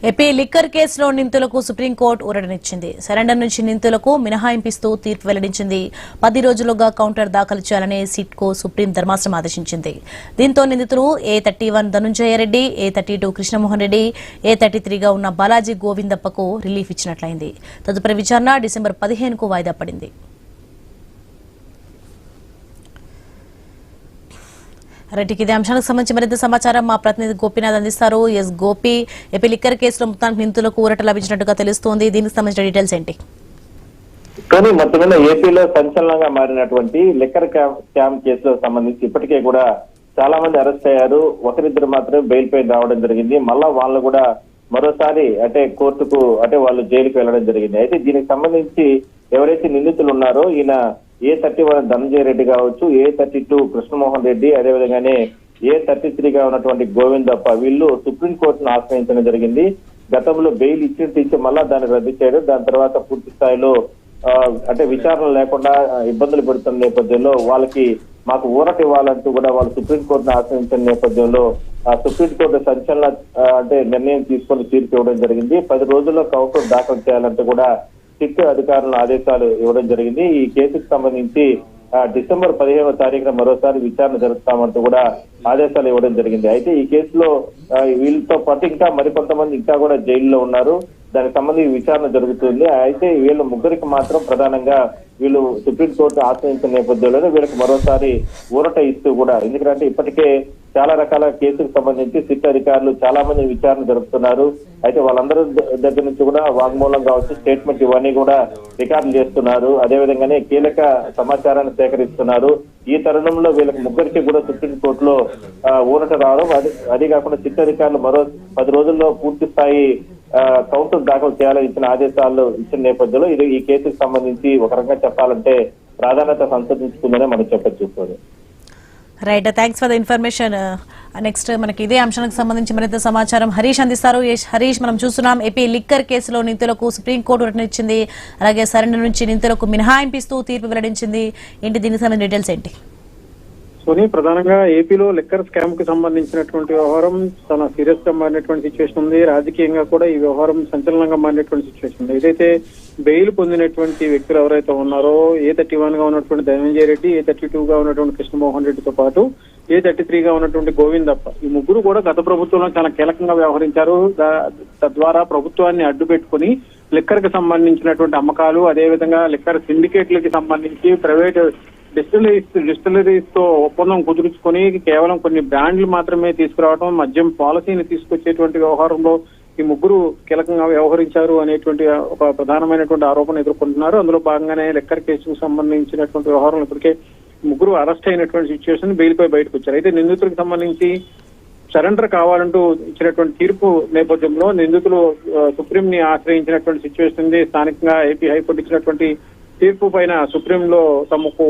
AP liquor కేసులో నిందితులకు supreme court ఊరటనిచ్చింది. Surrender నుంచి నిందితులకు మినహాయింపిస్తూ తీర్పు వెల్లడించింది. 10 రోజులుగా కౌంటర్ దాఖలు చేయాలని సిట్కు సుప్రీం ధర్మాసనం ఆదేశించింది. దీంతో నిందితులు A31 ధనుంజయ రెడ్డి, A32 కృష్ణమోహన్ రెడ్డి, A33గా ఉన్న బాలాజీ గోవిందప్పకు రిలీఫ్ ఇచ్చినట్లయింది. తదుపరి విచారణ డిసెంబర్ 15కు వాయిదా పడింది. రెడ్డికి ఇదే అంశానికి సంబంధించి మరింత సమాచారం మా ప్రతినిధి గోపీనాథ్ అందిస్తారు. ఎస్ గోపి, ఏపీ లిక్కర్ కేసులో మొత్తానికి నిందితులకు ఊరట లభించినట్టుగా తెలుస్తోంది. దీనికి సంబంధించిన డీటెయిల్స్ ఏంటి? కానీ మొత్తం మీద ఏపీలో సంచలనంగా మారినటువంటి లిక్కర్ స్కామ్ కేసులో సంబంధించి ఇప్పటికే కూడా చాలా మంది అరెస్ట్ అయ్యారు. ఒకరిద్దరు మాత్రమే బెయిల్ పై రావడం జరిగింది. మళ్ళా వాళ్ళు కూడా మరోసారి కోర్టుకు వాళ్ళు జైలుకు వెళ్లడం జరిగింది. అయితే దీనికి సంబంధించి ఎవరైతే నిందితులు ఉన్నారో ఈయన A31 ధనంజయ రెడ్డి కావచ్చు, A32 కృష్ణమోహన్ రెడ్డి, అదేవిధంగానే A33గా ఉన్నటువంటి గోవిందప్ప వీళ్ళు సుప్రీంకోర్టును ఆశ్రయించడం జరిగింది. గతంలో బెయిల్ ఇచ్చి మళ్ళా దాన్ని రద్దు చేయడం, దాని తర్వాత పూర్తి స్థాయిలో విచారణ లేకుండా ఇబ్బందులు పెడుతున్న నేపథ్యంలో వాళ్ళకి మాకు ఊరట ఇవ్వాలంటూ కూడా వాళ్ళు సుప్రీంకోర్టును ఆశ్రయించిన నేపథ్యంలో సుప్రీంకోర్టు సంచలన నిర్ణయం తీసుకొని తీర్పు ఇవ్వడం జరిగింది. 10 రోజుల్లో కౌంటర్ దాఖలు చేయాలంటూ కూడా సిట్ అధికారులను ఆదేశాలు ఇవ్వడం జరిగింది. ఈ కేసుకు సంబంధించి డిసెంబర్ 15వ తారీఖున మరోసారి విచారణ జరుపుతామంటూ కూడా ఆదేశాలు ఇవ్వడం జరిగింది. అయితే ఈ కేసులో వీళ్ళతో పాటు ఇంకా మరికొంతమంది ఇంకా కూడా జైల్లో ఉన్నారు. దానికి సంబంధించి విచారణ జరుగుతుంది. అయితే వీళ్ళ ముగ్గురికి మాత్రం ప్రధానంగా వీళ్ళు సుప్రీంకోర్టు ఆశ్రయించిన నేపథ్యంలోనే వీళ్ళకి మరోసారి ఊరట ఇస్తూ కూడా, ఎందుకంటే ఇప్పటికే చాలా రకాల కేసుకు సంబంధించి సిట్ అధికారులు చాలా మంది విచారణ జరుపుతున్నారు. అయితే వాళ్ళందరి దగ్గర నుంచి కూడా వాంగ్మూలం కావచ్చు, స్టేట్మెంట్ ఇవన్నీ కూడా రికార్డులు చేస్తున్నారు. అదేవిధంగానే కీలక సమాచారాన్ని సేకరిస్తున్నారు. ఈ తరుణంలో వీళ్ళకి ముగ్గురికి కూడా సుప్రీంకోర్టులో ఊరట రావడం, అది కాకుండా సిట్ అధికారులు మరో 10 రోజుల్లో పూర్తి స్థాయి కౌంటర్ దాఖలు చేయాలని ఇచ్చిన ఆదేశాలు ఇచ్చిన నేపథ్యంలో ఈ కేసుకు సంబంధించి ఒక రకంగా చెప్పాలంటే ప్రాధాన్యత సంతరించుకుందనే మనం చెప్పచ్చు. Right, thanks for the information. Next మనకి ఇదే అంశానికి సంబంధించి మరింత సమాచారం హరీష్ అందిస్తారు. హరీష్, మనం చూస్తున్నాం ఏపీ లిక్కర్ కేసులో నిందితులకు సుప్రీంకోర్టు ఊరటనిచ్చింది. అలాగే సరెండర్ నుంచి నిందితులకు మినహాయింపిస్తూ తీర్పు వెల్లడించింది. ఏంటి దీనికి సంబంధించిన డీటెయిల్స్ ఏంటి? సోని, ప్రధానంగా ఏపీలో లిక్కర్ స్కామ్ కి సంబంధించినటువంటి వ్యవహారం చాలా సీరియస్ గా మారినటువంటి సిచ్యువేషన్ ఉంది. రాజకీయంగా కూడా ఈ వ్యవహారం సంచలనంగా మారినటువంటి సిచ్యువేషన్ ఉంది. ఏదైతే బెయిల్ పొందినటువంటి వ్యక్తులు ఎవరైతే ఉన్నారో A31 గా ఉన్నటువంటి ధనంజయ రెడ్డి, A32 గా ఉన్నటువంటి కృష్ణమోహన్ రెడ్డితో పాటు A33 గా ఉన్నటువంటి గోవిందప్ప, ఈ ముగ్గురు కూడా గత ప్రభుత్వంలో చాలా కీలకంగా వ్యవహరించారు. తద్వారా ప్రభుత్వాన్ని అడ్డు పెట్టుకుని లిక్కర్ కి సంబంధించినటువంటి అమ్మకాలు, అదేవిధంగా లిక్కర్ సిండికేట్లకి సంబంధించి ప్రైవేట్ డిస్టిలరీస్ తో ఒప్పందం కుదుర్చుకొని కేవలం కొన్ని బ్రాండ్లు మాత్రమే తీసుకురావడం, మద్యం పాలసీని తీసుకొచ్చేటువంటి వ్యవహారంలో ఈ ముగ్గురు కీలకంగా వ్యవహరించారు అనేటువంటి ఒక ప్రధానమైనటువంటి ఆరోపణ ఎదుర్కొంటున్నారు. అందులో భాగంగానే లిక్కర్ కేసుకు సంబంధించినటువంటి వ్యవహారం ఇప్పటికే ముగ్గురు అరెస్ట్ అయినటువంటి సిచ్యువేషన్, బెయిల్ పై బయటకు వచ్చారు. అయితే నిందితులకు సంబంధించి సరెండర్ కావాలంటూ ఇచ్చినటువంటి తీర్పు నేపథ్యంలో నిందితులు సుప్రీం ని ఆశ్రయించినటువంటి సిచ్యువేషన్ ఉంది. స్థానికంగా ఏపీ హైకోర్టు ఇచ్చినటువంటి తీర్పు పైన సుప్రీంలో తమకు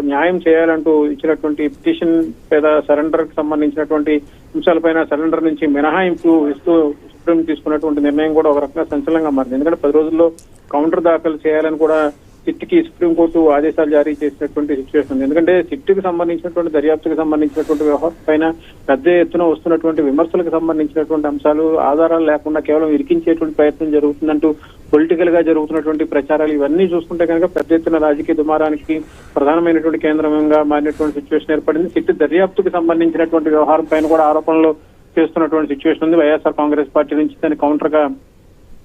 న్యాయం చేయాలంటూ ఇచ్చినటువంటి పిటిషన్ పేద సరెండర్ కి సంబంధించినటువంటి అంశాలపైన సరెండర్ నుంచి మినహాయింపు ఇస్తూ సుప్రీం తీసుకున్నటువంటి నిర్ణయం కూడా ఒక రకంగా సంచలనంగా మారింది. ఎందుకంటే 10 రోజుల్లో కౌంటర్ దాఖలు చేయాలని కూడా సిట్కి సుప్రీంకోర్టు ఆదేశాలు జారీ చేసినటువంటి సిచ్యువేషన్ ఉంది. ఎందుకంటే సిట్కి సంబంధించినటువంటి దర్యాప్తుకు సంబంధించినటువంటి వ్యవహారం పైన పెద్ద ఎత్తున వస్తున్నటువంటి విమర్శలకు సంబంధించినటువంటి అంశాలు, ఆధారాలు లేకుండా కేవలం ఇరికించేటువంటి ప్రయత్నం జరుగుతుందంటూ పొలిటికల్ గా జరుగుతున్నటువంటి ప్రచారాలు ఇవన్నీ చూసుకుంటే కనుక పెద్ద ఎత్తున రాజకీయ దుమారానికి ప్రధానమైనటువంటి కేంద్రంగా మారినటువంటి సిచ్యువేషన్ ఏర్పడింది. సిట్ దర్యాప్తుకు సంబంధించినటువంటి వ్యవహారం పైన కూడా ఆరోపణలు చేస్తున్నటువంటి సిచ్యువేషన్ ఉంది. వైఎస్ఆర్ కాంగ్రెస్ పార్టీ నుంచి దాని కౌంటర్ గా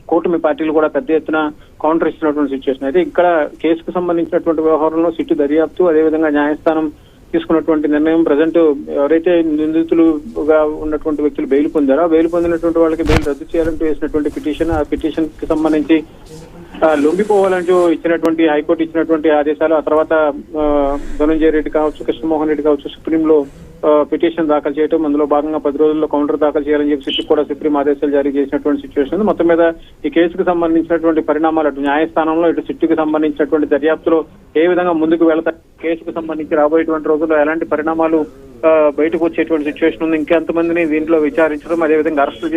కూటమి పార్టీలు కూడా పెద్ద ఎత్తున కౌంటర్ ఇస్తున్నటువంటి సిచ్యువేషన్. అయితే ఇక్కడ కేసుకు సంబంధించినటువంటి వ్యవహారంలో సిట్టు దర్యాప్తు, అదేవిధంగా న్యాయస్థానం తీసుకున్నటువంటి నిర్ణయం, ప్రజెంట్ ఎవరైతే నిందితులుగా ఉన్నటువంటి వ్యక్తులు బెయిల్ పొందారో ఆ బెయిల్ పొందినటువంటి వాళ్ళకి బెయిల్ రద్దు చేయాలంటూ వేసినటువంటి పిటిషన్, ఆ పిటిషన్ కి సంబంధించి లొంగిపోవాలంటూ ఇచ్చినటువంటి హైకోర్టు ఇచ్చినటువంటి ఆదేశాలు, ఆ తర్వాత ధనంజయ రెడ్డి కావచ్చు, కృష్ణమోహన్ రెడ్డి కావచ్చు సుప్రీంలో పిటిషన్ దాఖలు చేయడం, అందులో భాగంగా 10 రోజుల్లో కౌంటర్ దాఖలు చేయాలని చెప్పి సిట్ కూడా సుప్రీం ఆదేశాలు జారీ చేసినటువంటి సిచ్యువేషన్. మొత్తం మీద ఈ కేసుకు సంబంధించినటువంటి పరిణామాలు అటు న్యాయస్థానంలో ఇటు సిట్కి సంబంధించినటువంటి దర్యాప్తులో ఏ విధంగా ముందుకు వెళతాయి, కేసుకు సంబంధించి రాబోయేటువంటి రోజుల్లో ఎలాంటి పరిణామాలు బయటకు వచ్చేటువంటి సిచ్యువేషన్ ఉంది, ఇంకెంతమందిని దీంట్లో విచారించడం, అదేవిధంగా అరెస్టులు